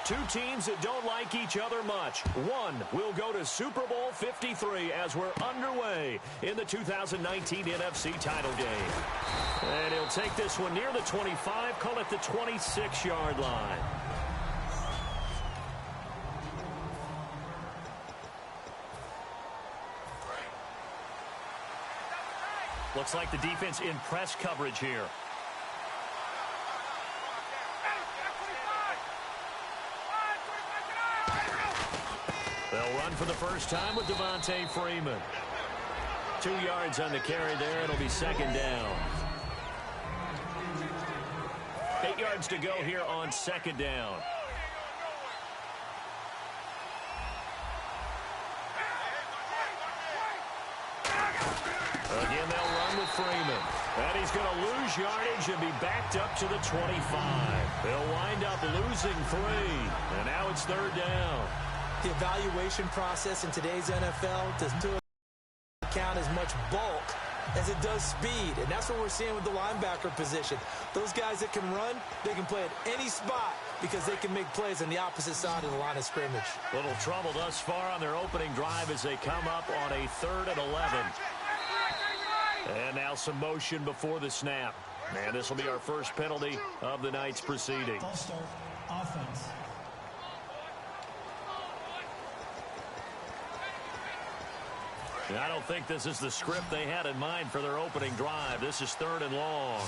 Two teams that don't like each other much. One will go to Super Bowl 53 as we're underway in the 2019 NFC title game. And he'll take this one near the 25, call it the 26-yard line. Looks like the defense in press coverage here. They'll run for the first time with Devontae Freeman. 2 yards on the carry there. It'll be second down. 8 yards to go here on second down. Again, they'll run with Freeman. And he's going to lose yardage and be backed up to the 25. They'll wind up losing 3. And now it's third down. The evaluation process in today's NFL does not count as much bulk as it does speed. And that's what we're seeing with the linebacker position. Those guys that can run, they can play at any spot because they can make plays on the opposite side of the line of scrimmage. Little trouble thus far on their opening drive as they come up on a 3rd and 11. And now some motion before the snap. And this will be our first penalty of the night's proceeding. False start, offense. I don't think this is the script they had in mind for their opening drive. This is 3rd and long.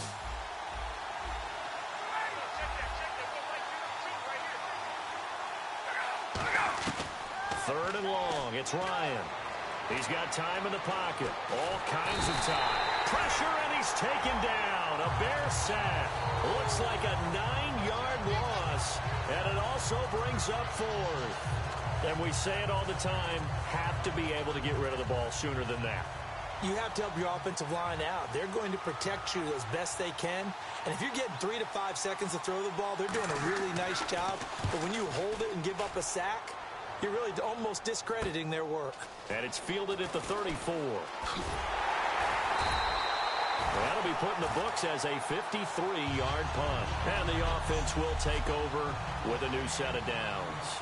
Third and long. It's Ryan. He's got time in the pocket. All kinds of time. Pressure, and he's taken down. A Bear sack. Looks like a 9-yard loss. And it also brings up 4th. And we say it all the time, have to be able to get rid of the ball sooner than that. You have to help your offensive line out. They're going to protect you as best they can. And if you're getting 3 to 5 seconds to throw the ball, they're doing a really nice job. But when you hold it and give up a sack, you're really almost discrediting their work. And it's fielded at the 34. That'll be put in the books as a 53-yard punt. And the offense will take over with a new set of downs.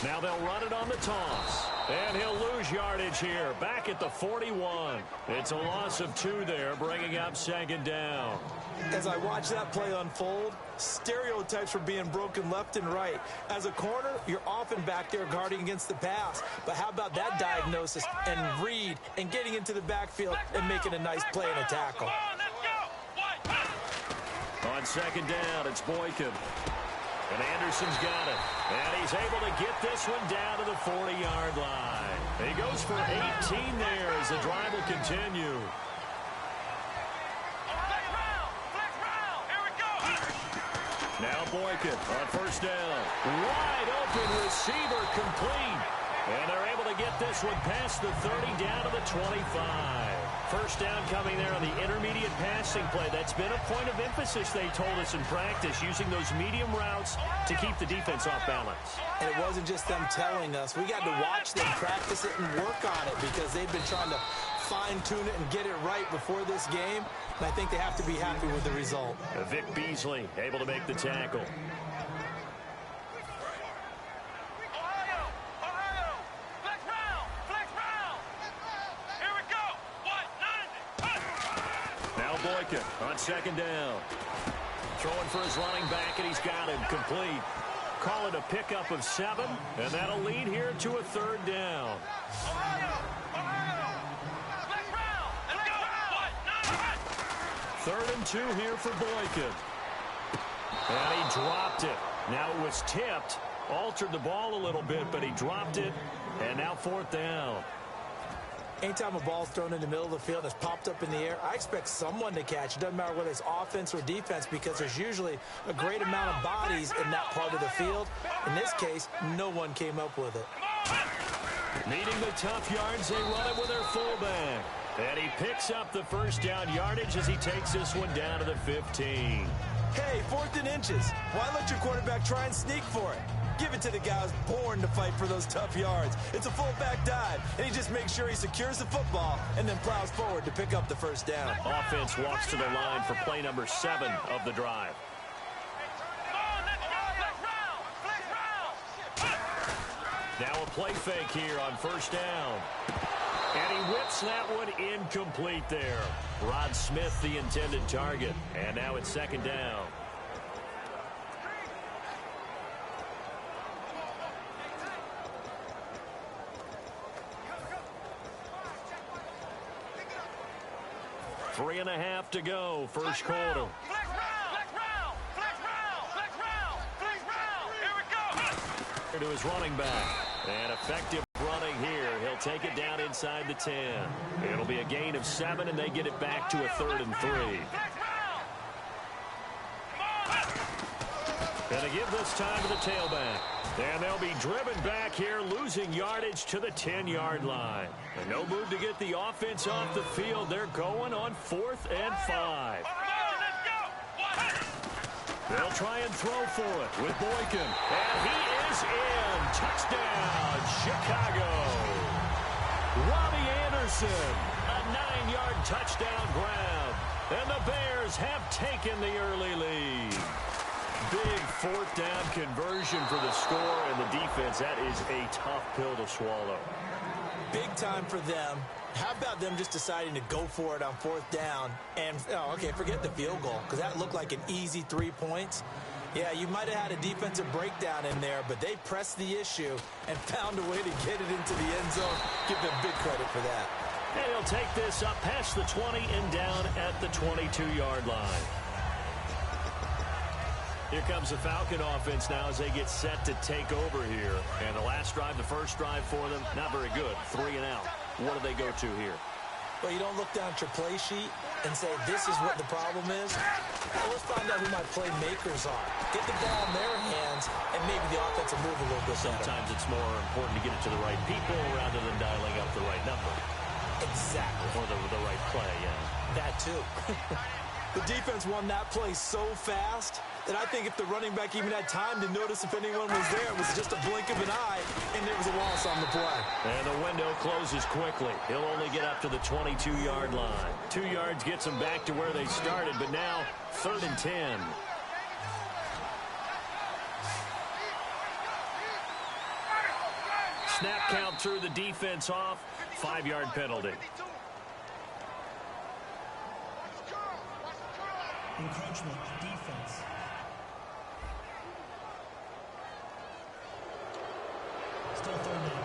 Now they'll run it on the toss. And he'll lose yardage here. Back at the 41. It's a loss of 2 there, bringing up second down. As I watch that play unfold, stereotypes were being broken left and right. As a corner, you're often back there guarding against the pass. But how about that diagnosis and read and getting into the backfield and making a nice play and a tackle? On second down, it's Boykin. And Anderson's got it. And he's able to get this one down to the 40-yard line. He goes for 18 there as the drive will continue. Now Boykin on first down. Wide open receiver complete. And they're able to get this one past the 30 down to the 25. First down coming there on the intermediate passing play. That's been a point of emphasis, they told us in practice, using those medium routes to keep the defense off balance. And it wasn't just them telling us. We got to watch them practice it and work on it because they've been trying to fine-tune it and get it right before this game. And I think they have to be happy with the result. Vic Beasley able to make the tackle. Boykin on second down. Throwing for his running back, and he's got him complete. Call it a pickup of 7, and that'll lead here to a third down. Third and 2 here for Boykin. And he dropped it. Now it was tipped, altered the ball a little bit, but he dropped it, and now 4th down. Anytime a ball's thrown in the middle of the field that's popped up in the air, I expect someone to catch. It doesn't matter whether it's offense or defense because there's usually a great amount of bodies in that part of the field. In this case, no one came up with it. Needing the tough yards, they run it with their fullback. And he picks up the first down yardage as he takes this one down to the 15. Hey, 4th and inches. Why let your quarterback try and sneak for it? Give it to the guy who's born to fight for those tough yards. It's a fullback dive, and he just makes sure he secures the football and then plows forward to pick up the first down. Offense walks to the line for play number 7 of the drive. Now a play fake here on first down. And he whips that one incomplete there. Rod Smith, the intended target. And now it's second down. Three and a half to go, first quarter. To his running back. And effective running here. He'll take it down inside the 10. It'll be a gain of 7, and they get it back to a 3rd and 3. And to give this time to the tailback. And they'll be driven back here, losing yardage to the 10-yard line. And no move to get the offense off the field. They're going on 4th and 5. They'll try and throw for it with Boykin. And he is in. Touchdown, Chicago. Robbie Anderson, a 9-yard touchdown grab. And the Bears have taken the early lead. Big 4th down conversion for the score, and the defense, that is a tough pill to swallow. Big time for them. How about them just deciding to go for it on 4th down? And, okay, forget the field goal, because that looked like an easy 3 points. Yeah, you might have had a defensive breakdown in there, but they pressed the issue and found a way to get it into the end zone. Give them big credit for that. And he'll take this up past the 20 and down at the 22-yard line. Here comes the Falcon offense now as they get set to take over here. And the last drive, the first drive for them, not very good. 3 and out. What do they go to here? Well, you don't look down at your play sheet and say, this is what the problem is. Well, let's find out who my playmakers are. Get the ball in their hands, and maybe the offense will move a little bit better. Sometimes it's more important to get it to the right people rather than dialing up the right number. Exactly. Or the right play, yeah. That, too. The defense won that play so fast that I think if the running back even had time to notice if anyone was there, it was just a blink of an eye, and there was a loss on the play. And the window closes quickly. He'll only get up to the 22-yard line. 2 yards gets them back to where they started, but now 3rd and 10. Snap count threw the defense off. 5-yard penalty. Encroachment, defense. Still 3rd down.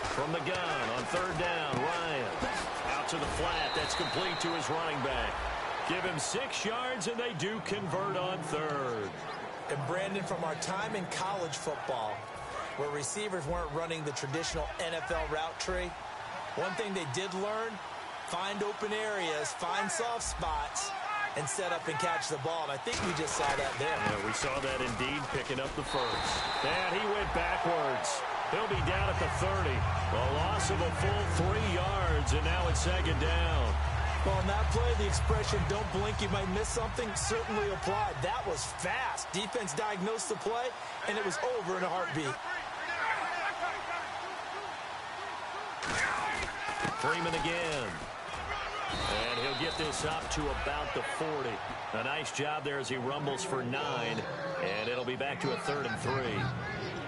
From the gun on 3rd down, Ryan. Out to the flat. That's complete to his running back. Give him 6 yards, and they do convert on 3rd. And Brandon, from our time in college football, where receivers weren't running the traditional NFL route tree, one thing they did learn, find open areas, find soft spots, and set up and catch the ball. And I think we just saw that there. Yeah, we saw that indeed, picking up the first. And he went backwards. He'll be down at the 30. A loss of a full 3 yards, and now it's 2nd down. Well, on that play, the expression, don't blink, you might miss something, certainly applied. That was fast. Defense diagnosed the play, and it was over in a heartbeat. Freeman again. And he'll get this up to about the 40. A nice job there as he rumbles for 9. And it'll be back to a 3rd and 3.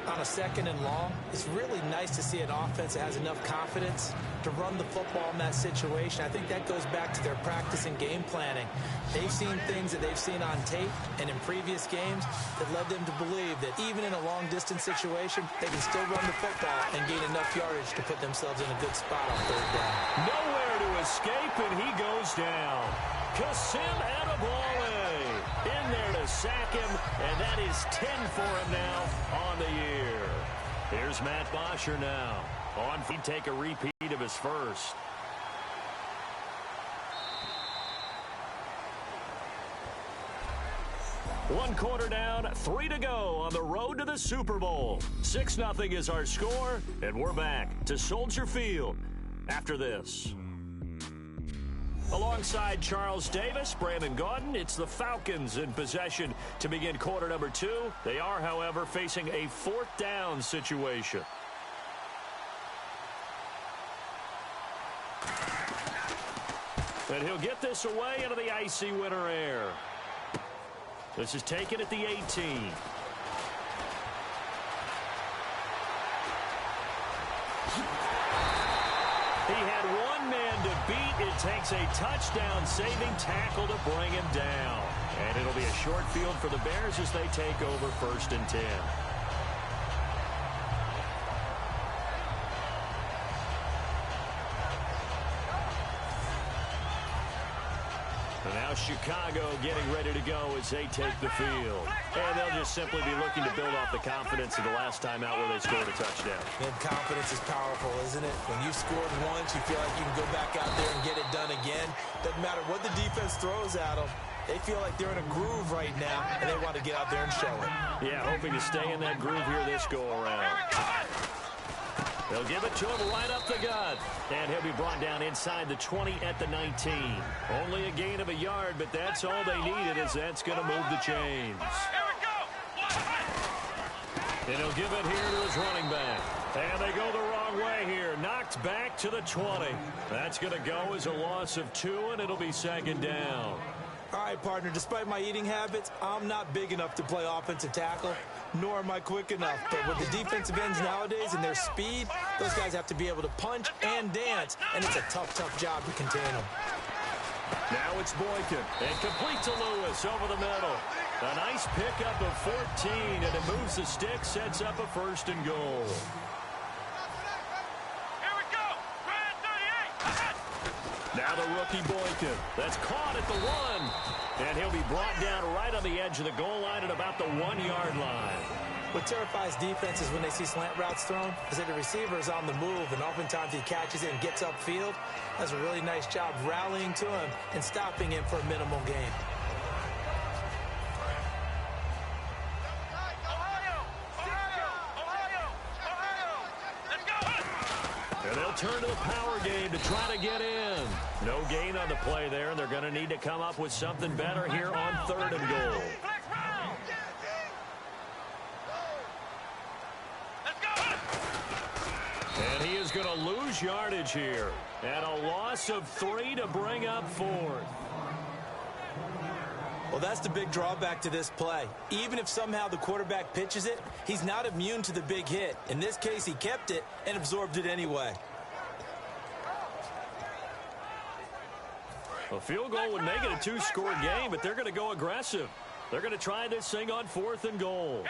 On a 2nd and long, it's really nice to see an offense that has enough confidence to run the football in that situation. I think that goes back to their practice and game planning. They've seen things that they've seen on tape and in previous games that led them to believe that even in a long-distance situation, they can still run the football and gain enough yardage to put themselves in a good spot on 3rd down. Nowhere to escape, and he goes down. Kasim Adebawale in there to sack him, and that is 10 for him now on the year. Here's Matt Bosher now. On, he'd take a repeat of his first. One quarter down, 3 to go on the road to the Super Bowl. 6-0 is our score, and we're back to Soldier Field after this. Alongside Charles Davis, Brandon Gaudin, it's the Falcons in possession to begin quarter number 2. They are, however, facing a 4th down situation. And he'll get this away into the icy winter air. This is taken at the 18. He had one man to beat. It takes a touchdown-saving tackle to bring him down. And it'll be a short field for the Bears as they take over 1st and 10. And now Chicago getting ready to go as they take the field. And they'll just simply be looking to build off the confidence of the last time out where they scored a touchdown. And confidence is powerful, isn't it? When you scored once, you feel like you can go back out there and get it done again. Doesn't matter what the defense throws at them. They feel like they're in a groove right now, and they want to get out there and show it. Yeah, hoping to stay in that groove here this go-around. They'll give it to him right up the gut. And he'll be brought down inside the 20 at the 19. Only a gain of a yard, but that's all they needed, as that's going to move the chains. And he'll give it here to his running back. And they go the wrong way here. Knocked back to the 20. That's going to go as a loss of 2, and it'll be 2nd down. All right, partner, despite my eating habits, I'm not big enough to play offensive tackle, nor am I quick enough. But with the defensive ends nowadays and their speed, those guys have to be able to punch and dance, and it's a tough, tough job to contain them. Now it's Boykin, and complete to Lewis over the middle. A nice pickup of 14, and it moves the stick, sets up a 1st and goal. Now the rookie Boykin. That's caught at the 1. And he'll be brought down right on the edge of the goal line at about the 1-yard line. What terrifies defenses when they see slant routes thrown is that the receiver is on the move, and oftentimes he catches it and gets upfield. Does a really nice job rallying to him and stopping him for a minimal gain. And they'll turn to the power game to try to get in. No gain on the play there, and they're going to need to come up with something better here on 3rd and goal. And he is going to lose yardage here. And a loss of 3 to bring up 4th. Well, that's the big drawback to this play. Even if somehow the quarterback pitches it, he's not immune to the big hit. In this case, he kept it and absorbed it anyway. A field goal would make it a 2-score game, but they're going to go aggressive. They're going to try this thing on 4th and goal.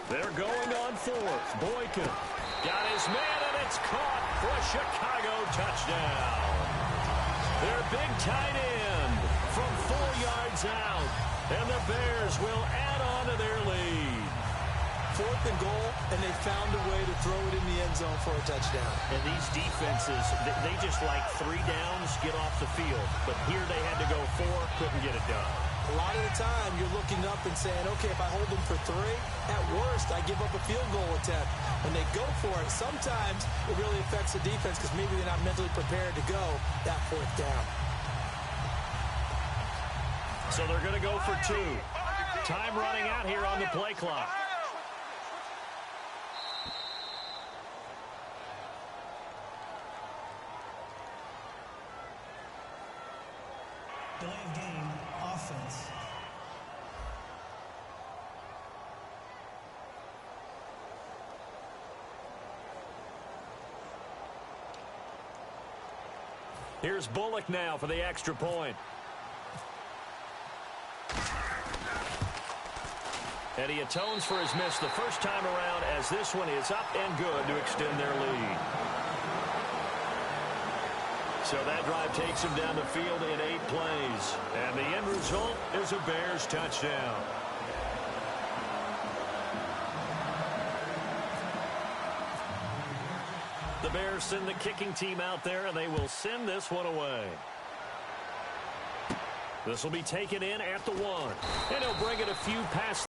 They're going on 4th. Boykin got his man, and it's caught for a Chicago touchdown. Their big tight end from 4 yards out, and the Bears will add on to their lead. 4th and goal, and they found a way to throw it in the end zone for a touchdown. And these defenses, they just like 3 downs, get off the field. But here they had to go 4, couldn't get it done. A lot of the time, you're looking up and saying, okay, if I hold them for 3, at worst, I give up a field goal attempt. When they go for it, sometimes it really affects the defense because maybe they're not mentally prepared to go that 4th down. So they're going to go for 2. Time running out here on the play clock. Delay of game, offense. Here's Bullock now for the extra point. And he atones for his miss the first time around, as this one is up and good to extend their lead. So that drive takes him down the field in 8 plays. And the end result is a Bears touchdown. The Bears send the kicking team out there, and they will send this one away. This will be taken in at the 1. And he'll bring it a few past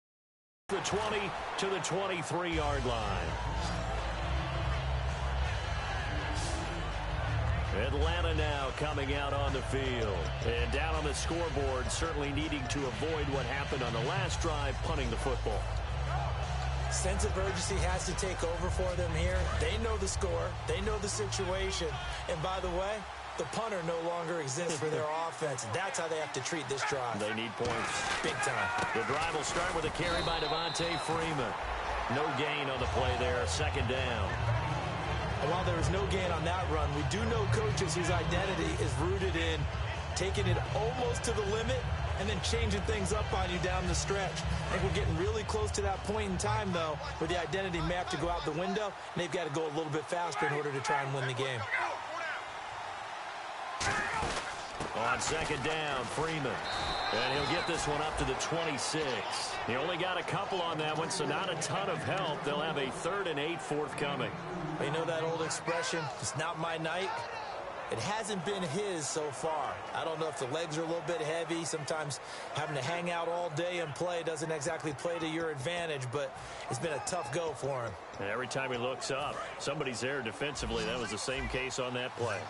the 20 to the 23-yard line. Atlanta now coming out on the field. And down on the scoreboard, certainly needing to avoid what happened on the last drive, punting the football. Sense of urgency has to take over for them here. They know the score. They know the situation. And by the way, the punter no longer exists for their offense. That's how they have to treat this drive. They need points. Big time. The drive will start with a carry by Devontae Freeman. No gain on the play there. Second down. And while there was no gain on that run, we do know coaches whose identity is rooted in taking it almost to the limit and then changing things up on you down the stretch. I think we're getting really close to that point in time, though, where the identity may have to go out the window, and they've got to go a little bit faster in order to try and win the game. On second down, Freeman. And he'll get this one up to the 26. He only got a couple on that one, so not a ton of help. They'll have a 3rd and 8 forthcoming. You know that old expression, it's not my night? It hasn't been his so far. I don't know if the legs are a little bit heavy. Sometimes having to hang out all day and play doesn't exactly play to your advantage, but it's been a tough go for him. And every time he looks up, somebody's there defensively. That was the same case on that play.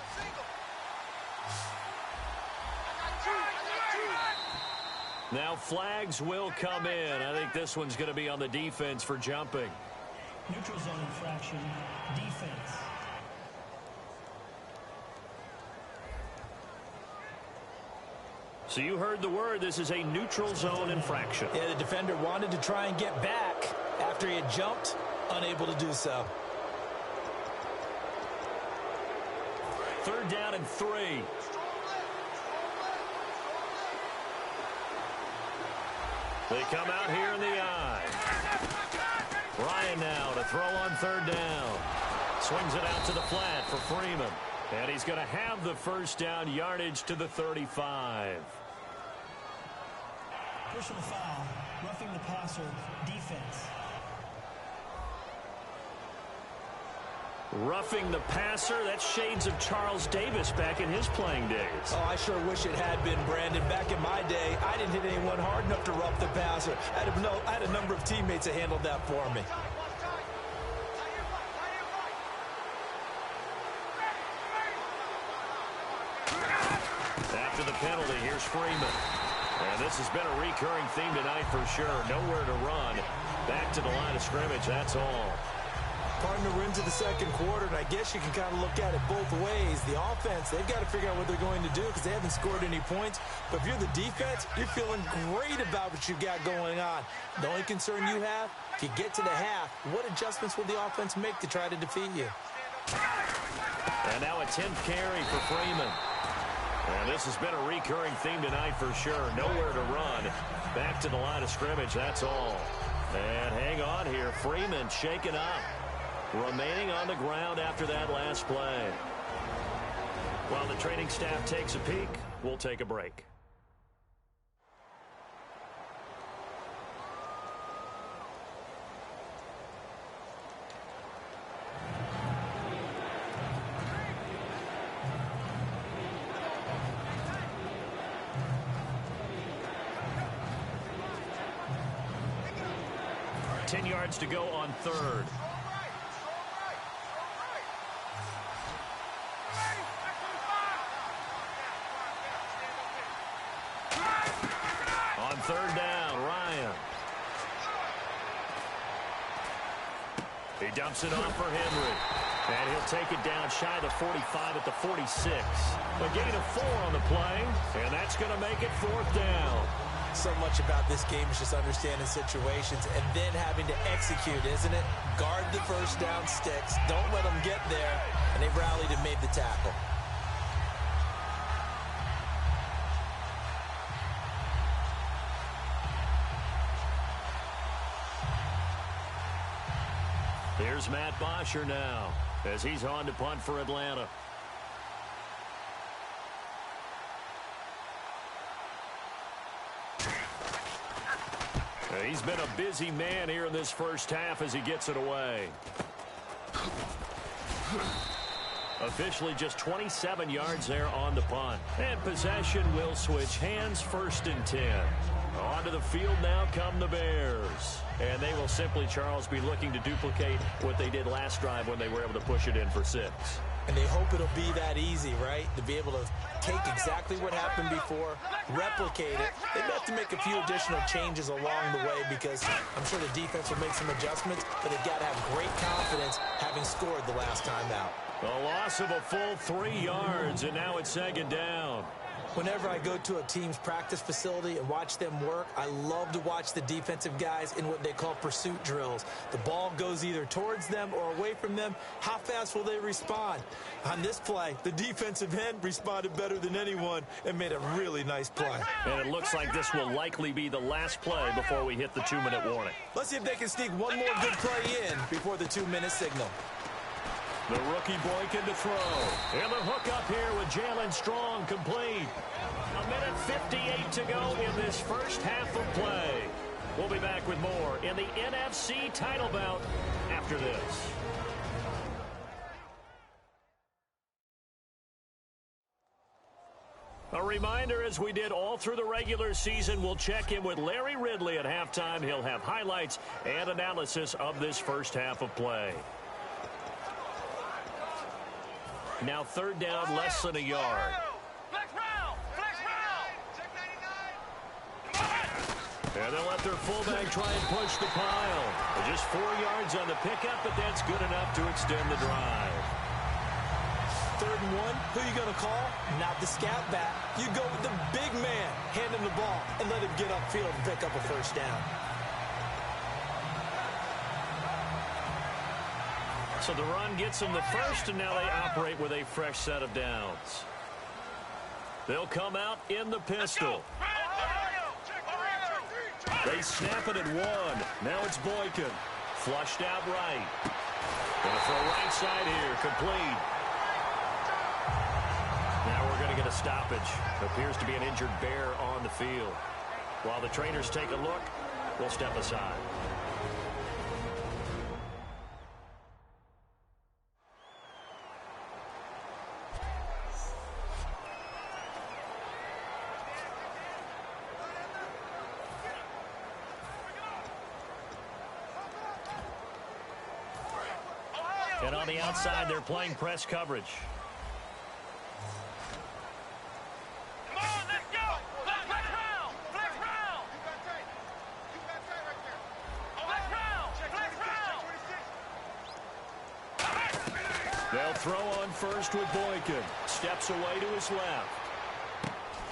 Now flags will come in. I think this one's going to be on the defense for jumping. Neutral zone infraction, defense. So you heard the word. This is a neutral zone infraction. Yeah, the defender wanted to try and get back after he had jumped, unable to do so. 3rd down and 3. They come out here in the eye. Ryan now to throw on 3rd down. Swings it out to the flat for Freeman. And he's going to have the first down, yardage to the 35. Personal foul, roughing the passer, defense. Roughing the passer, that's shades of Charles Davis back in his playing days. Oh, I sure wish it had been, Brandon. Back in my day, I didn't hit anyone hard enough to rough the passer. I had a number of teammates that handled that for me. After the penalty, here's Freeman. And this has been a recurring theme tonight for sure. Nowhere to run. Back to the line of scrimmage, that's all. Partner, we're into the second quarter, and I guess you can kind of look at it both ways. The offense, they've got to figure out what they're going to do because they haven't scored any points. But if you're the defense, you're feeling great about what you've got going on. The only concern you have, if you get to the half, what adjustments will the offense make to try to defeat you? And now a 10th carry for Freeman. And this has been a recurring theme tonight for sure. Nowhere to run. Back to the line of scrimmage, that's all. And hang on here. Freeman shaken up. Remaining on the ground after that last play. While the training staff takes a peek, we'll take a break. Yards to go on 3rd. On 3rd down, Ryan. He dumps it off for Henry. And he'll take it down shy of the 45 at the 46. A gain of 4 on the play, and that's going to make it 4th down. So much about this game is just understanding situations and then having to execute, isn't it? Guard the first down sticks. Don't let them get there. And they rallied and made the tackle. Here's Matt Bosher now as he's on to punt for Atlanta. He's been a busy man here in this first half as he gets it away. Officially just 27 yards there on the punt. And possession will switch hands, 1st and 10. Onto the field now come the Bears. And they will simply, Charles, be looking to duplicate what they did last drive when they were able to push it in for 6. And they hope it'll be that easy, right? To be able to take exactly what happened before, replicate it. They may have to make a few additional changes along the way because I'm sure the defense will make some adjustments, but they've got to have great confidence having scored the last time out. A loss of a full 3 yards, and now it's 2nd down. Whenever I go to a team's practice facility and watch them work, I love to watch the defensive guys in what they call pursuit drills. The ball goes either towards them or away from them. How fast will they respond? On this play, the defensive end responded better than anyone and made a really nice play. And it looks like this will likely be the last play before we hit the 2-minute warning. Let's see if they can sneak one more good play in before the 2-minute signal. The rookie Boykin to throw. And the hook up here with Jalen Strong complete. 1:58 to go in this first half of play. We'll be back with more in the NFC title bout after this. A reminder, as we did all through the regular season, we'll check in with Larry Ridley at halftime. He'll have highlights and analysis of this first half of play. Now 3rd down, less than a yard. And they'll let their fullback try and push the pile. Just 4 yards on the pickup, but that's good enough to extend the drive. 3rd and 1, who are you going to call? Not the scat back. You go with the big man, hand him the ball, and let him get upfield and pick up a 1st down. So the run gets them the 1st, and now they operate with a fresh set of downs. They'll come out in the pistol. They snap it at 1. Now it's Boykin. Flushed out right. Going to throw right side here. Complete. Now we're going to get a stoppage. Appears to be an injured Bear on the field. While the trainers take a look, we'll step aside. And on the outside, they're playing press coverage. Come on, let's go! Flex round! Flex round! Flex round! Flex round! They'll throw on 1st with Boykin. Steps away to his left.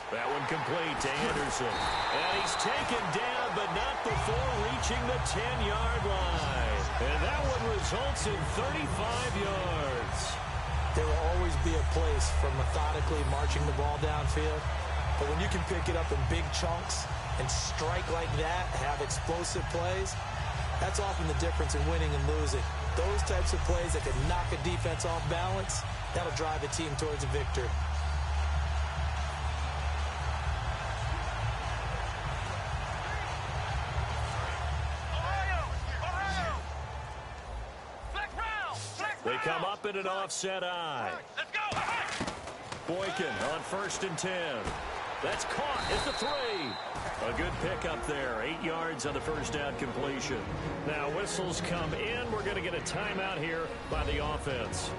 That one complete to Anderson. And he's taken down, but not before reaching the 10-yard line. And that one results in 35 yards. There will always be a place for methodically marching the ball downfield. But when you can pick it up in big chunks and strike like that, have explosive plays, that's often the difference in winning and losing. Those types of plays that can knock a defense off balance, that'll drive a team towards a victory. They come up in an offset eye. Let's go! Boykin on 1st and 10. That's caught at the 3. A good pickup there. 8 yards on the 1st down completion. Now whistles come in. We're going to get a timeout here by the offense.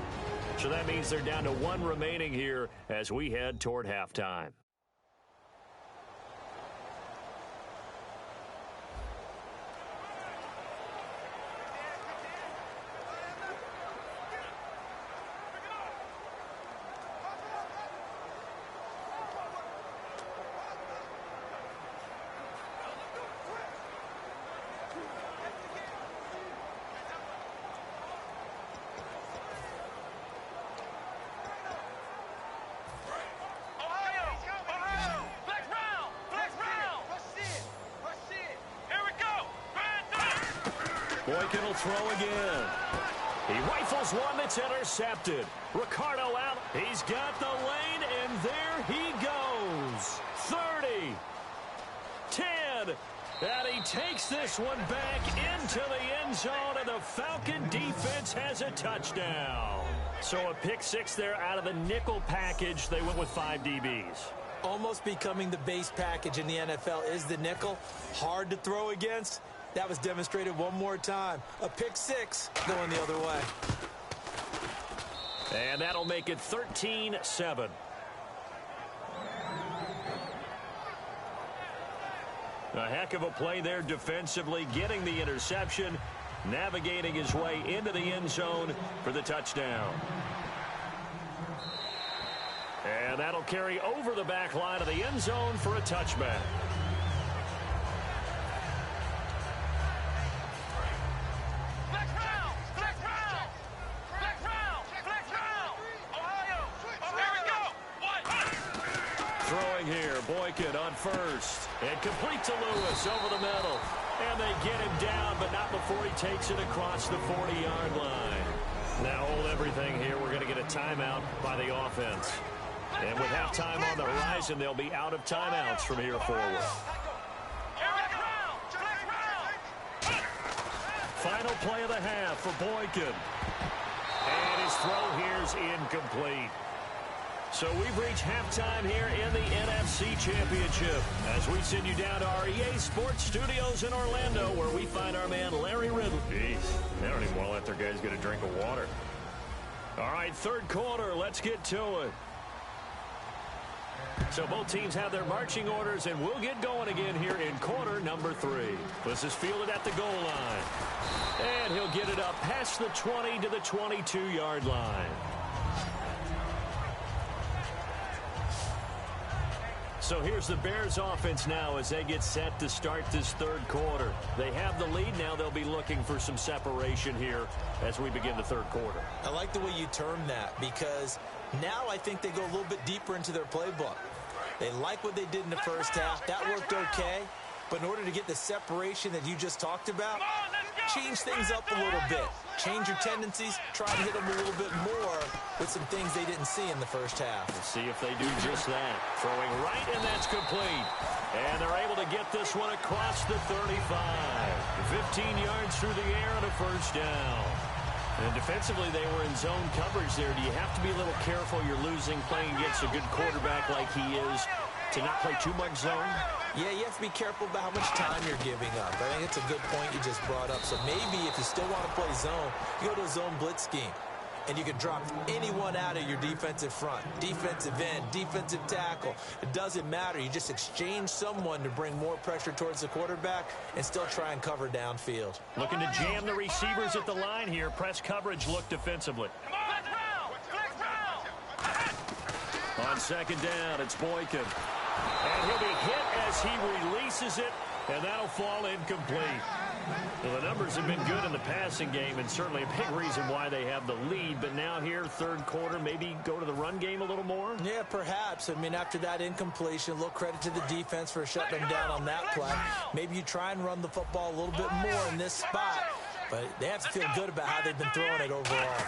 So that means they're down to 1 remaining here as we head toward halftime. Boykin will throw again. He rifles one that's intercepted. Ricardo out. He's got the lane, and there he goes. 30. 10. And he takes this one back into the end zone, and the Falcon defense has a touchdown. So a pick six there out of the nickel package. They went with 5 DBs. Almost becoming the base package in the NFL is the nickel. Hard to throw against. That was demonstrated one more time. A pick six going the other way. And that'll make it 13-7. A heck of a play there defensively, getting the interception, navigating his way into the end zone for the touchdown. And that'll carry over the back line of the end zone for a touchback. Throwing here, Boykin on first. And complete to Lewis over the middle. And they get him down, but not before he takes it across the 40-yard line. Now hold everything here. We're going to get a timeout by the offense. And with halftime on the horizon, they'll be out of timeouts from here forward. Final play of the half for Boykin. And his throw here is incomplete. So we've reached halftime here in the NFC Championship as we send you down to our EA Sports Studios in Orlando where we find our man Larry Riddle. Jeez, they don't even want to let their guys get a drink of water. All right, third quarter, let's get to it. So both teams have their marching orders, and we'll get going again here in quarter number 3. This is fielded at the goal line. And he'll get it up past the 20 to the 22-yard line. So here's the Bears offense now as they get set to start this third quarter. They have the lead. Now they'll be looking for some separation here as we begin the third quarter. I like the way you term that because now I think they go a little bit deeper into their playbook. They like what they did in the first half. That worked okay. But in order to get the separation that you just talked about, change things up a little bit. Change your tendencies. Try to hit them a little bit more with some things they didn't see in the first half. We'll see if they do just that. Throwing right, and that's complete. And they're able to get this one across the 35. 15 yards through the air and a first down. And defensively, they were in zone coverage there. Do you have to be a little careful? You're losing playing against a good quarterback like he is to not play too much zone? Yeah, you have to be careful about how much time you're giving up. I think it's a good point you just brought up. So maybe if you still want to play zone, you go to a zone blitz scheme. And you can drop anyone out of your defensive front. Defensive end, defensive tackle. It doesn't matter. You just exchange someone to bring more pressure towards the quarterback and still try and cover downfield. Looking to jam the receivers at the line here. Press coverage look defensively. On second down, it's Boykin. And he'll be hit as he releases it, and that'll fall incomplete. Well, the numbers have been good in the passing game, and certainly a big reason why they have the lead. But now here, third quarter, maybe go to the run game a little more? Yeah, perhaps. I mean, after that incompletion, a little credit to the defense for shutting them down on that play. Maybe you try and run the football a little bit more in this spot. But they have to feel good about how they've been throwing it overall.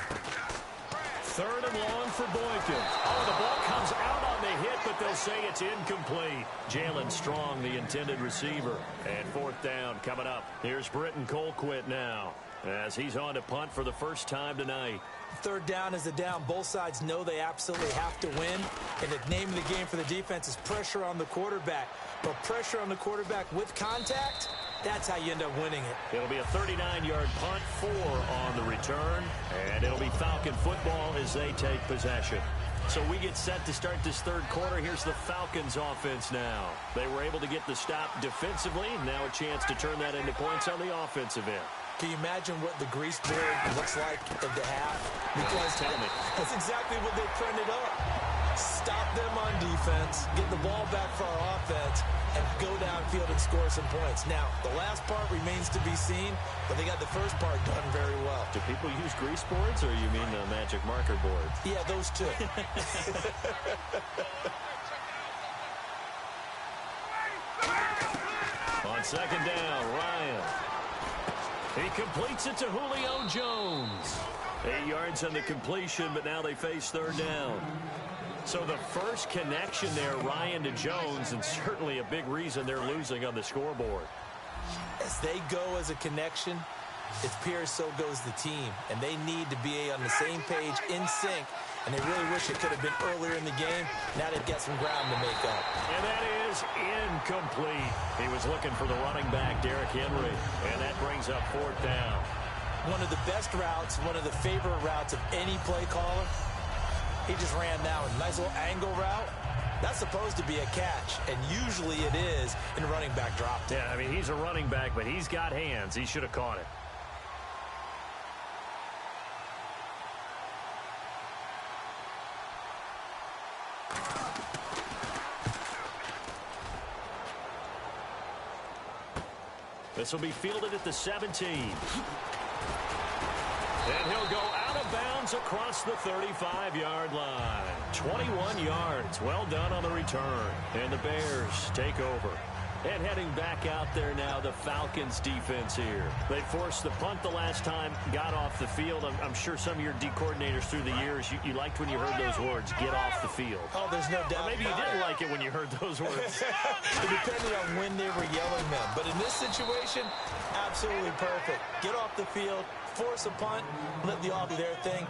Third and long for Boykin. Oh, the ball comes out on the hit, but they'll say it's incomplete. Jalen Strong, the intended receiver. And fourth down coming up. Here's Britton Colquitt now as he's on to punt for the first time tonight. Third down is a down. Both sides know they absolutely have to win. And the name of the game for the defense is pressure on the quarterback. But pressure on the quarterback with contact, that's how you end up winning it. It'll be a 39-yard punt, 4 on the return, and it'll be Falcon football as they take possession. So we get set to start this third quarter. Here's the Falcons offense now. They were able to get the stop defensively, and now a chance to turn that into points on the offensive end. Can you imagine what the grease board looks like at the half? Because tell me. That's exactly what they printed up. Stop them on defense, get the ball back for our offense, and go downfield and score some points. Now, the last part remains to be seen, but they got the first part done very well. Do people use grease boards, or you mean the magic marker boards? Yeah, those two. On second down, Ryan. He completes it to Julio Jones. 8 yards on the completion, but now they face third down. So the first connection there, Ryan to Jones, and certainly a big reason they're losing on the scoreboard. As they go as a connection, It's Pierce, so goes the team. And they need to be on the same page, in sync. And they really wish it could have been earlier in the game. Now they've got some ground to make up. And that is incomplete. He was looking for the running back, Derrick Henry. And that brings up 4th down. One of the best routes, one of the favorite routes of any play caller. He just ran that one. Nice little angle route. That's supposed to be a catch, and usually it is in a running back drop. Yeah, I mean, he's a running back, but he's got hands. He should have caught it. This will be fielded at the 17. And he'll go out of bounds across the 35-yard line. 21 yards. Well done on the return. And the Bears take over. And heading back out there now, the Falcons defense here. They forced the punt the last time, got off the field. I'm sure some of your D coordinators through the years, you liked when you heard those words, get off the field. Oh, there's no doubt. Or maybe you didn't like it when you heard those words. It depended on when they were yelling them. But in this situation, absolutely perfect. Get off the field, force a punt, let the all do their thing,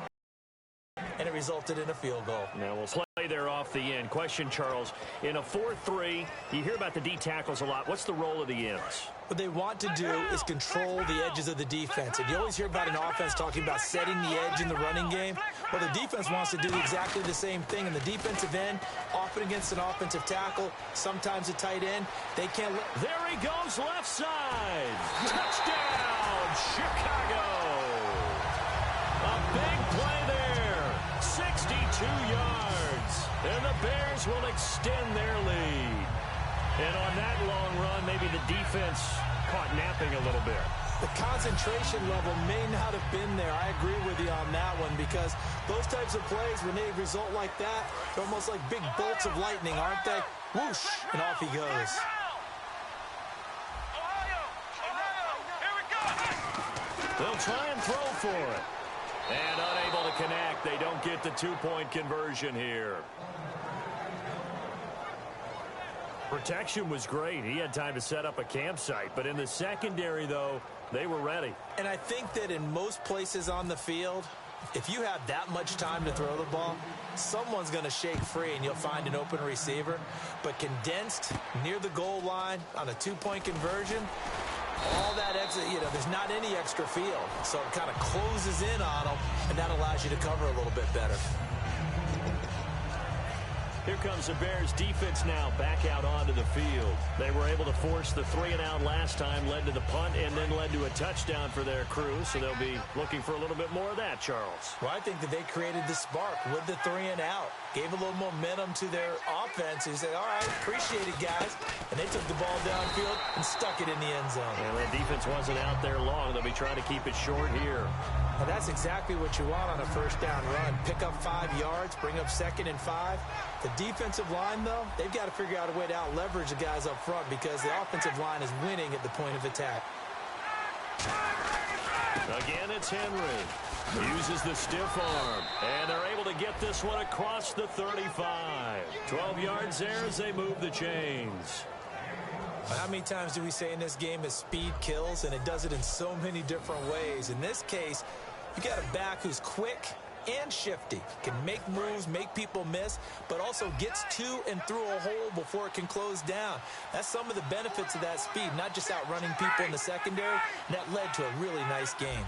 and it resulted in a field goal. Now we'll play there off the end. Question, Charles, in a 4-3, you hear about the D tackles a lot. What's the role of the ends? What they want to do is control the edges of the defense. And you always hear about an offense talking about setting the edge in the running game. Well, the defense wants to do exactly the same thing. And the defensive end, often against an offensive tackle, sometimes a tight end, they can't let... There he goes, left side. Touchdown, Chicago. A big play there. 62 yards. And the Bears will extend their lead. And on that long run, maybe the defense caught napping a little bit. The concentration level may not have been there. I agree with you on that one because those types of plays, when they result like that, they're almost like big bolts of lightning, aren't they? Whoosh, and off he goes. They'll try and throw for it. And unable to connect. They don't get the two-point conversion here. Protection was great. He had time to set up a campsite. But in the secondary, though, they were ready. And I think that in most places on the field, if you have that much time to throw the ball, someone's going to shake free and you'll find an open receiver. But condensed near the goal line on a two-point conversion, all that extra, there's not any extra field. So it kind of closes in on them, and that allows you to cover a little bit better. Here comes the Bears defense now back out onto the field. They were able to force the 3-and-out last time, led to the punt, and then led to a touchdown for their crew. So they'll be looking for a little bit more of that, Charles. Well, I think that they created the spark with the 3-and-out. Gave a little momentum to their offense. They said, all right, appreciate it, guys. And they took the ball downfield and stuck it in the end zone. And the defense wasn't out there long. They'll be trying to keep it short here. Well, that's exactly what you want on a first down run. Pick up 5 yards, bring up 2nd and 5. The defensive line, though, they've got to figure out a way to out-leverage the guys up front because the offensive line is winning at the point of attack. Again, it's Henry. Uses the stiff arm. And they're able to get this one across the 35. 12 yards there as they move the chains. How many times do we say in this game that speed kills, and it does it in so many different ways? In this case, you got a back who's quick and shifty, can make moves, make people miss, but also gets to and through a hole before it can close down. That's some of the benefits of that speed, not just outrunning people in the secondary. And that led to a really nice game.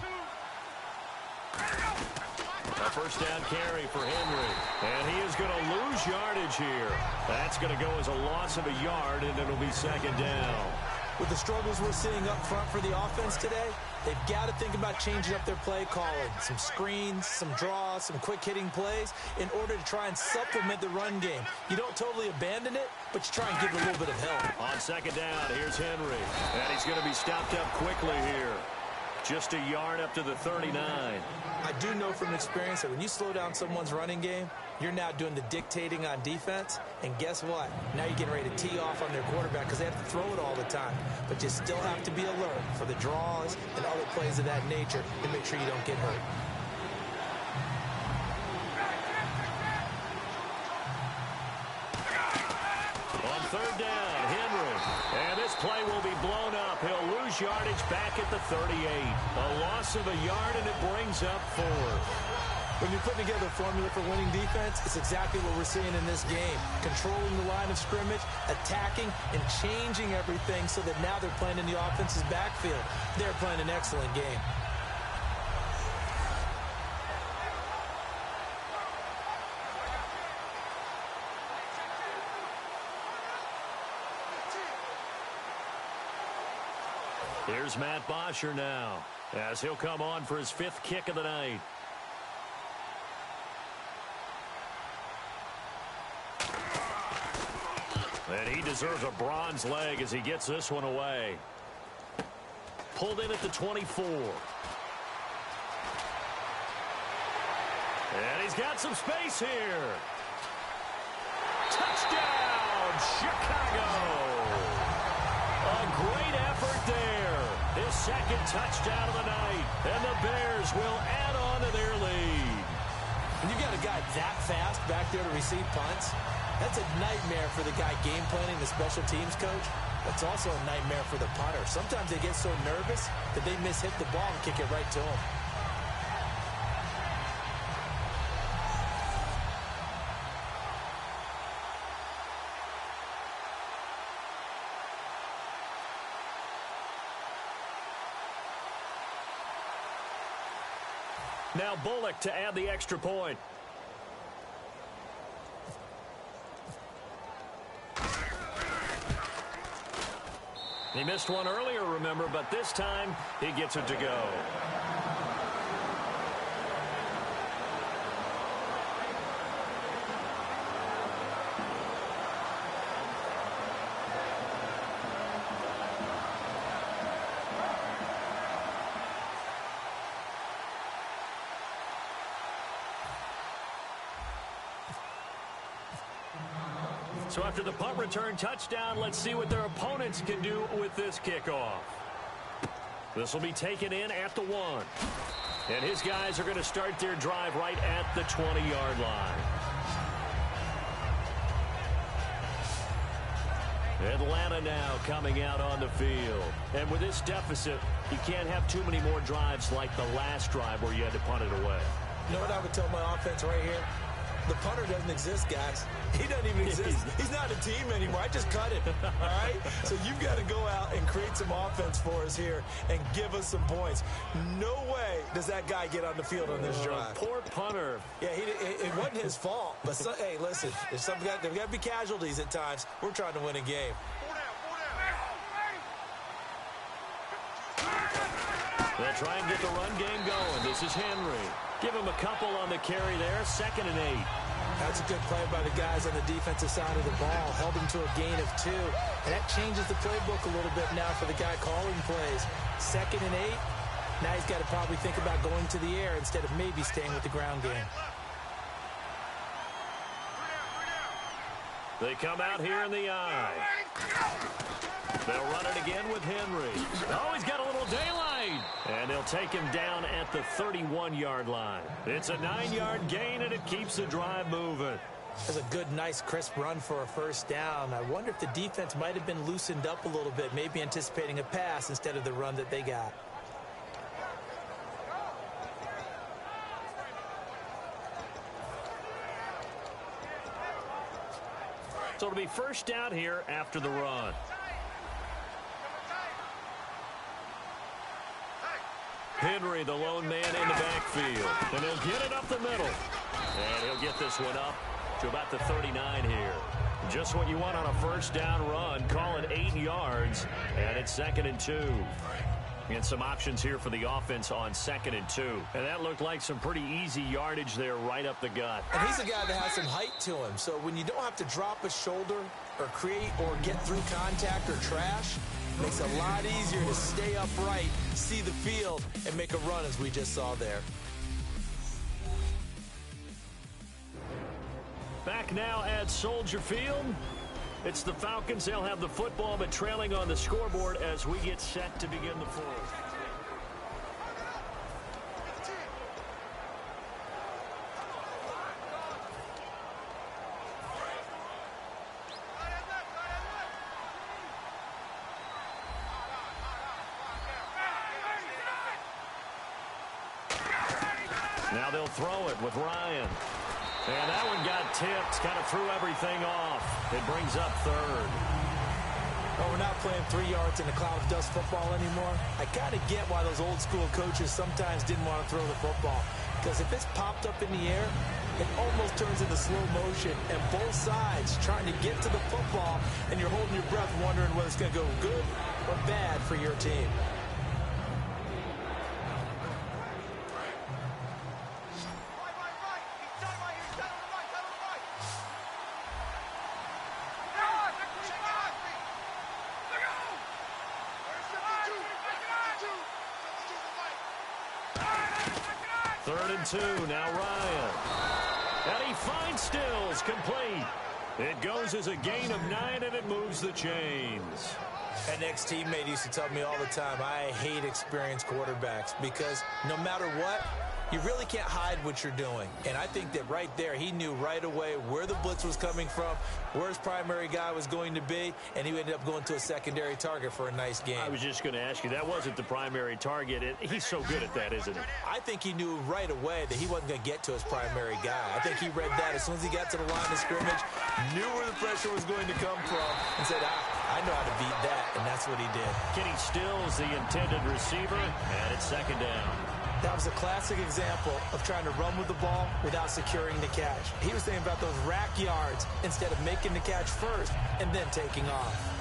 A first down carry for Henry. And he is going to lose yardage here. That's going to go as a loss of a yard, and it'll be 2nd down. With the struggles we're seeing up front for the offense today, they've got to think about changing up their play calling. Some screens, some draws, some quick-hitting plays in order to try and supplement the run game. You don't totally abandon it, but you try and give it a little bit of help. On 2nd down, here's Henry. And he's going to be stopped up quickly here. Just a yard up to the 39. I do know from experience that when you slow down someone's running game, you're now doing the dictating on defense. And guess what? Now you're getting ready to tee off on their quarterback because they have to throw it all the time. But you still have to be alert for the draws and other plays of that nature to make sure you don't get hurt. On 3rd down, Henry. And this play will be blown up. He'll lose lose yardage back at the 38. A loss of a yard, and it brings up 4. When you're putting together a formula for winning defense, it's exactly what we're seeing in this game. Controlling the line of scrimmage, attacking, and changing everything so that now they're playing in the offense's backfield. They're playing an excellent game. Here's Matt Bosher now, as he'll come on for his 5th kick of the night. And he deserves a bronze leg as he gets this one away. Pulled in at the 24. And he's got some space here. Touchdown, Chicago! A great effort there. His 2nd touchdown of the night. And the Bears will add on to their lead. When you've got a guy that fast back there to receive punts, that's a nightmare for the guy game planning, the special teams coach. That's also a nightmare for the punter. Sometimes they get so nervous that they miss-hit the ball and kick it right to him. Now Bullock to add the extra point. He missed one earlier, remember, but this time he gets it to go. So after the punt return touchdown, let's see what their opponents can do with this kickoff. This will be taken in at the 1. And his guys are going to start their drive right at the 20-yard line. Atlanta now coming out on the field. And with this deficit, you can't have too many more drives like the last drive where you had to punt it away. You know what I would tell my offense right here? The punter doesn't exist, guys. He doesn't even exist. He's not a team anymore. I just cut him, all right? So you've got to go out and create some offense for us here and give us some points. No way does that guy get on the field on this drive. Poor punter. Yeah, it wasn't his fault. But, hey, listen, there's got to be casualties at times. We're trying to win a game. They'll try and get the run game going. This is Henry. Give him a couple on the carry there. 2nd and 8. That's a good play by the guys on the defensive side of the ball. Held him to a gain of 2. And that changes the playbook a little bit now for the guy calling plays. 2nd and 8. Now he's got to probably think about going to the air instead of maybe staying with the ground game. They come out here in the eye. They'll run it again with Henry. Oh, he's got a little daylight. And they'll take him down at the 31-yard line. It's a 9-yard gain, and it keeps the drive moving. That's a good, nice, crisp run for a first down. I wonder if the defense might have been loosened up a little bit, maybe anticipating a pass instead of the run that they got. So it'll be first down here after the run. Henry, the lone man in the backfield. And he'll get it up the middle. And he'll get this one up to about the 39 here. Just what you want on a first down run. Call it 8 yards. And it's 2nd and 2. And some options here for the offense on 2nd and 2. And that looked like some pretty easy yardage there right up the gut. And he's a guy that has some height to him. So when you don't have to drop a shoulder or create or get through contact or trash, it makes it a lot easier to stay upright, see the field, and make a run as we just saw there. Back now at Soldier Field. It's the Falcons. They'll have the football, but trailing on the scoreboard as we get set to begin the fourth. Now they'll throw it with Ryan. And that one got tipped, kind of threw everything off. It brings up third. Oh, we're not playing 3 yards in a cloud of dust football anymore. I kind of get why those old school coaches sometimes didn't want to throw the football. Because if it's popped up in the air, it almost turns into slow motion. And both sides trying to get to the football, and you're holding your breath wondering whether it's going to go good or bad for your team. Third and 2, now Ryan. And he finds Stills, complete. It goes as a gain of 9, and it moves the chains. An ex-teammate used to tell me all the time, I hate experienced quarterbacks because no matter what, you really can't hide what you're doing. And I think that right there, he knew right away where the blitz was coming from, where his primary guy was going to be, and he ended up going to a secondary target for a nice game. I was just going to ask you, that wasn't the primary target. He's so good at that, isn't he? I think he knew right away that he wasn't going to get to his primary guy. I think he read that as soon as he got to the line of scrimmage, knew where the pressure was going to come from, and said, I know how to beat that, and that's what he did. Kenny Stills, the intended receiver, and it's second down. That was a classic example of trying to run with the ball without securing the catch. He was thinking about those rack yards instead of making the catch first and then taking off.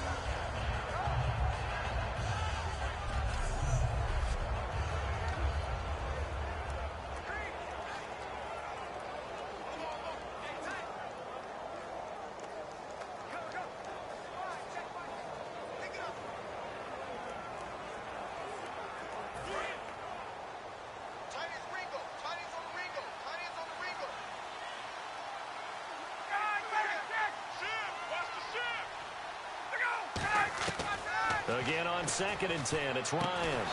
Again on 2nd and 10, it's Ryan.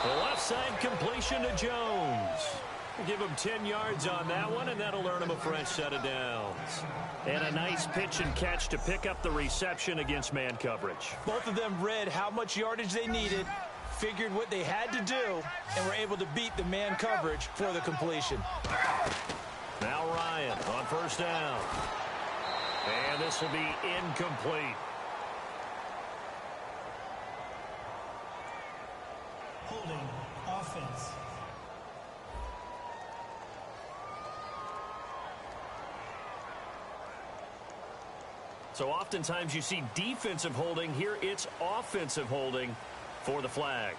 The left side completion to Jones. Give him 10 yards on that one, and that'll earn him a fresh set of downs. And a nice pitch and catch to pick up the reception against man coverage. Both of them read how much yardage they needed, figured what they had to do, and were able to beat the man coverage for the completion. Now Ryan on first down. And this will be incomplete. Holding offense. So oftentimes you see defensive holding. Here it's offensive holding for the flag.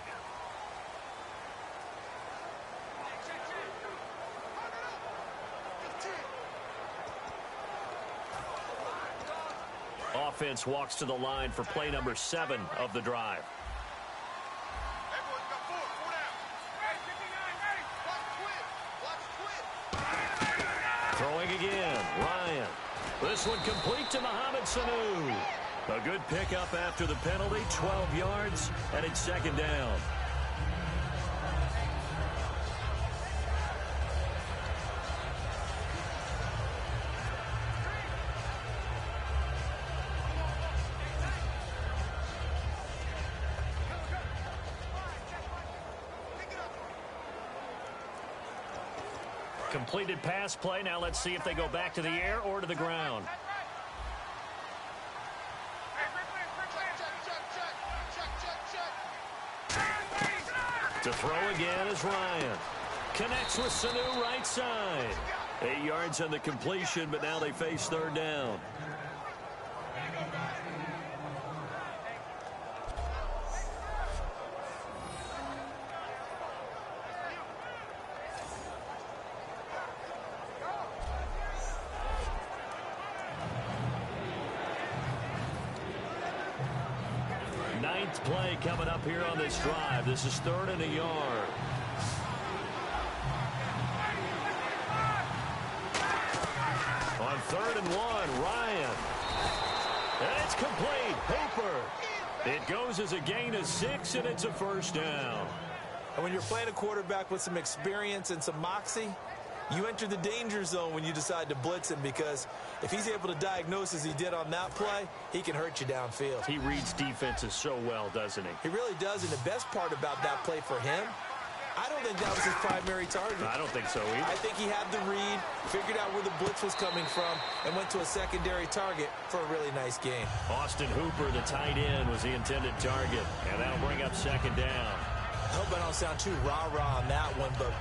Offense walks to the line for play number 7 of the drive. Throwing again, Ryan. This one complete to Mohamed Sanu. A good pickup after the penalty, 12 yards, and it's second down. Completed pass play. Now let's see if they go back to the air or to the ground. To throw again is Ryan. Connects with Sanu right side. 8 yards on the completion, but now they face third down. Ninth play coming up here on this drive. This is 3rd and a yard. On 3rd and 1, Ryan. And it's complete. Hooper. It goes as a gain of 6, and it's a first down. And when you're playing a quarterback with some experience and some moxie, you enter the danger zone when you decide to blitz him, because if he's able to diagnose as he did on that play, he can hurt you downfield. He reads defenses so well, doesn't he? He really does, and the best part about that play for him I don't think that was his primary target. I don't think so either. I think he had the read, figured out where the blitz was coming from, and went to a secondary target for a really nice game. Austin Hooper, the tight end, was the intended target, and that'll bring up second down. I hope I don't sound too rah-rah on that one, but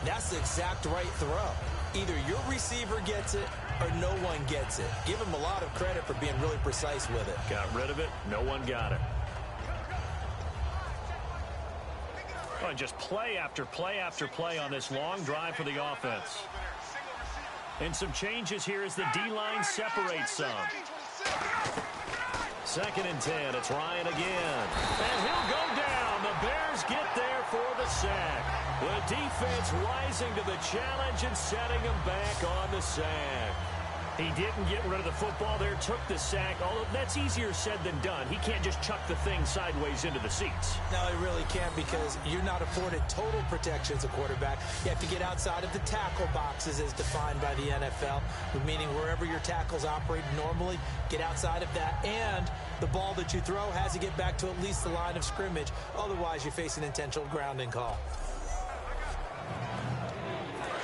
that's the exact right throw. Either your receiver gets it or no one gets it. Give him a lot of credit for being really precise with it. Got rid of it. No one got it. Oh, and just play after play after play on this long drive for the offense. And some changes here as the D-line separates some. 2nd and 10. It's Ryan again. And he'll go down. The Bears get there for the sack. The defense rising to the challenge and setting him back on the sack. He didn't get rid of the football there, took the sack. Although that's easier said than done. He can't just chuck the thing sideways into the seats. No, he really can't because you're not afforded total protection as a quarterback. You have to get outside of the tackle boxes as defined by the NFL, meaning wherever your tackles operate normally, get outside of that. And the ball that you throw has to get back to at least the line of scrimmage. Otherwise, you face an intentional grounding call.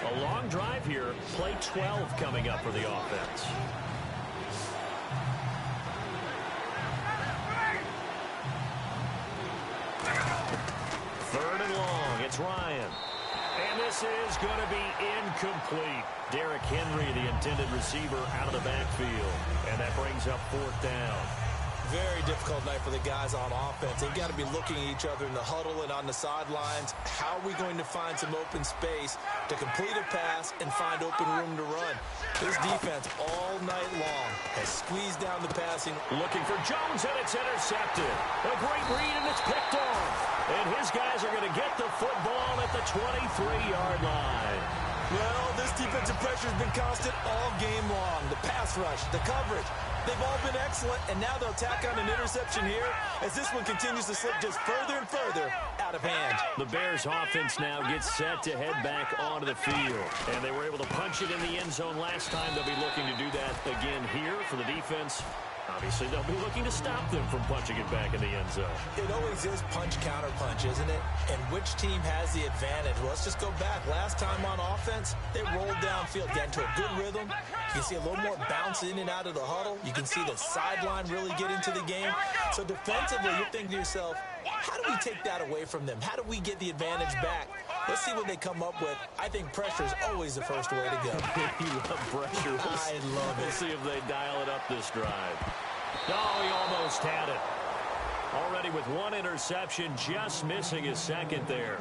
A long drive here. Play 12 coming up for the offense. Third and long. It's Ryan. And this is going to be incomplete. Derrick Henry, the intended receiver, out of the backfield. And that brings up 4th down. Very difficult night for the guys on offense. They've got to be looking at each other in the huddle and on the sidelines. How are we going to find some open space to complete a pass and find open room to run? This defense all night long has squeezed down the passing. Looking for Jones, and it's intercepted. A great read, and it's picked off. And his guys are going to get the football at the 23-yard line. Well, this defensive pressure has been constant all game long. The pass rush, the coverage, they've all been excellent, and now they'll tack on an interception here as this one continues to slip just further and further out of hand. The Bears offense now gets set to head back onto the field, and they were able to punch it in the end zone last time. They'll be looking to do that again here for the defense. Obviously, they'll be looking to stop them from punching it back in the end zone. It always is punch-counter-punch, isn't it? And which team has the advantage? Well, let's just go back. Last time on offense, they rolled downfield, got into a good rhythm. You can see a little more bounce in and out of the huddle. You can see the sideline really get into the game. So defensively, you're thinking to yourself, how do we take that away from them? How do we get the advantage back? Let's see what they come up with. I think pressure is always the first way to go. You love pressure. I love it. We'll see if they dial it up this drive. Oh, he almost had it. Already with one interception, just missing his second there.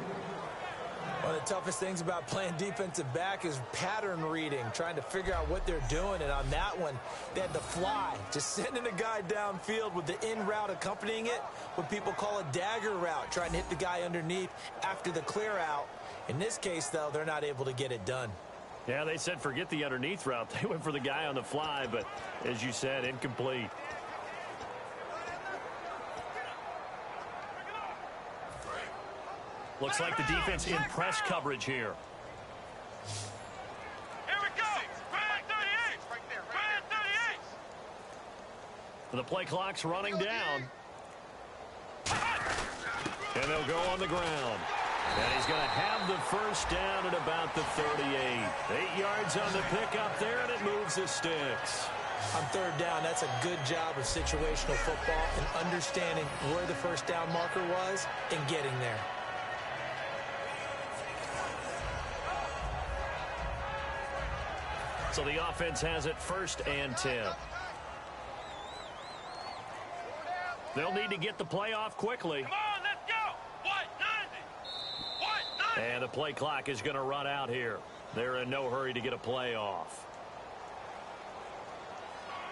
One of the toughest things about playing defensive back is pattern reading, trying to figure out what they're doing. And on that one, they had the fly, just sending a guy downfield with the in route accompanying it, what people call a dagger route, trying to hit the guy underneath after the clear out. In this case, though, they're not able to get it done. Yeah, they said forget the underneath route. They went for the guy on the fly, but as you said, incomplete. Looks like the defense in press coverage here. Here we go. Brand 38. Right there. Brand 38. The play clock's running down. And they'll go on the ground. And he's going to have the first down at about the 38. 8 yards on the pickup there, and it moves the sticks. On third down, that's a good job of situational football and understanding where the first down marker was and getting there. So the offense has it 1st and 10. They'll need to get the play off quickly. Come on, let's go. What? 90. And the play clock is going to run out here. They're in no hurry to get a play off.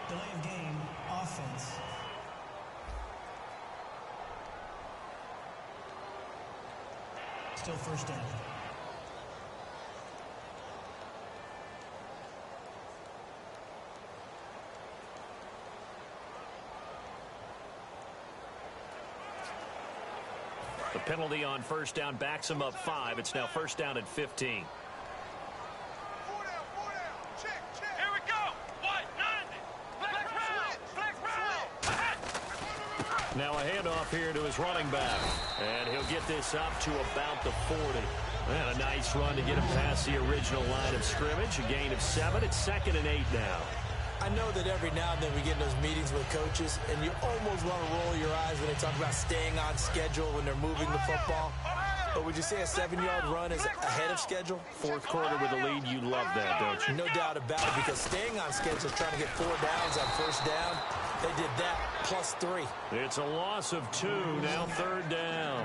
Delay of game, offense. Still first down. The penalty on first down backs him up 5. It's now first down at 15. Here we go. What? 90. Flex round. Now a handoff here to his running back. And he'll get this up to about the 40. And a nice run to get him past the original line of scrimmage. A gain of 7. It's 2nd and 8 now. I know that every now and then we get in those meetings with coaches, and you almost want to roll your eyes when they talk about staying on schedule when they're moving the football. But would you say a 7-yard run is ahead of schedule? Fourth quarter with a lead, you love that, don't you? No doubt about it, because staying on schedule is trying to get 4 downs on first down. They did that plus 3. It's a loss of 2, now 3rd down.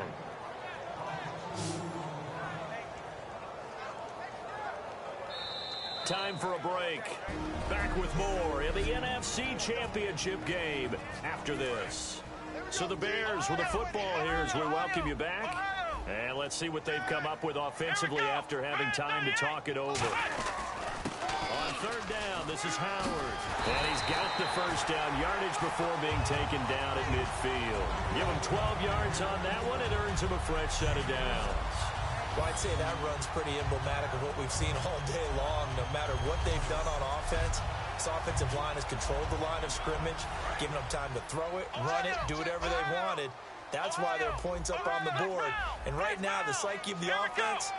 Time for a break. Back with more in the NFC Championship game after this. So the Bears with the football here as we welcome you back. And let's see what they've come up with offensively after having time to talk it over. On 3rd down, this is Howard. And he's got the first down yardage before being taken down at midfield. Give him 12 yards on that one. It earns him a fresh set of downs. Well, I'd say that run's pretty emblematic of what we've seen all day long. No matter what they've done on offense, this offensive line has controlled the line of scrimmage, given them time to throw it, run it, do whatever they wanted. That's why there are points up on the board. And right now, the psyche of the offense,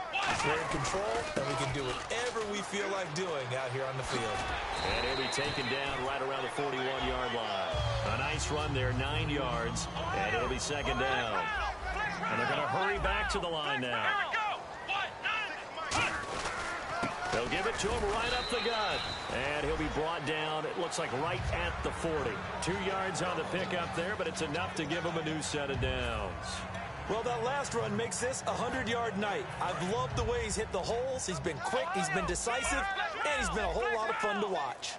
we're in control, and we can do whatever we feel like doing out here on the field. And he'll be taken down right around the 41-yard line. A nice run there, 9 yards, and it'll be 2nd down. And they're going to hurry back to the line now. They'll give it to him right up the gut. And he'll be brought down, it looks like right at the 40. 2 yards on the pickup there, but it's enough to give him a new set of downs. Well, that last run makes this a 100-yard night. I've loved the way he's hit the holes. He's been quick, he's been decisive, and he's been a whole lot of fun to watch.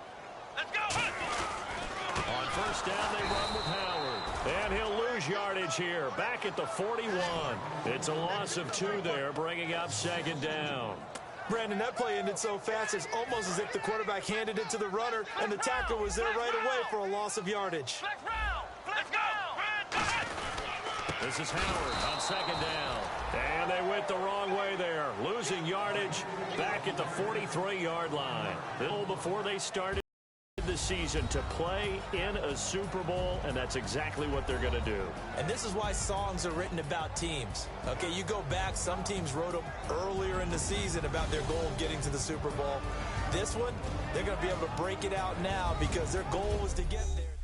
Let's go. On first down, they run with Howard. And he'll lose yardage here, back at the 41. It's a loss of 2 there, bringing up 2nd down. Brandon, that play ended so fast, it's almost as if the quarterback handed it to the runner, and the tackler was there right away for a loss of yardage. Let's go. This is Howard on 2nd down. And they went the wrong way there, losing yardage back at the 43-yard line. Little before they started the season to play in a Super Bowl, and that's exactly what they're going to do. And this is why songs are written about teams. Okay, you go back, some teams wrote them earlier in the season about their goal of getting to the Super Bowl. This one, they're going to be able to break it out now because their goal was to get there.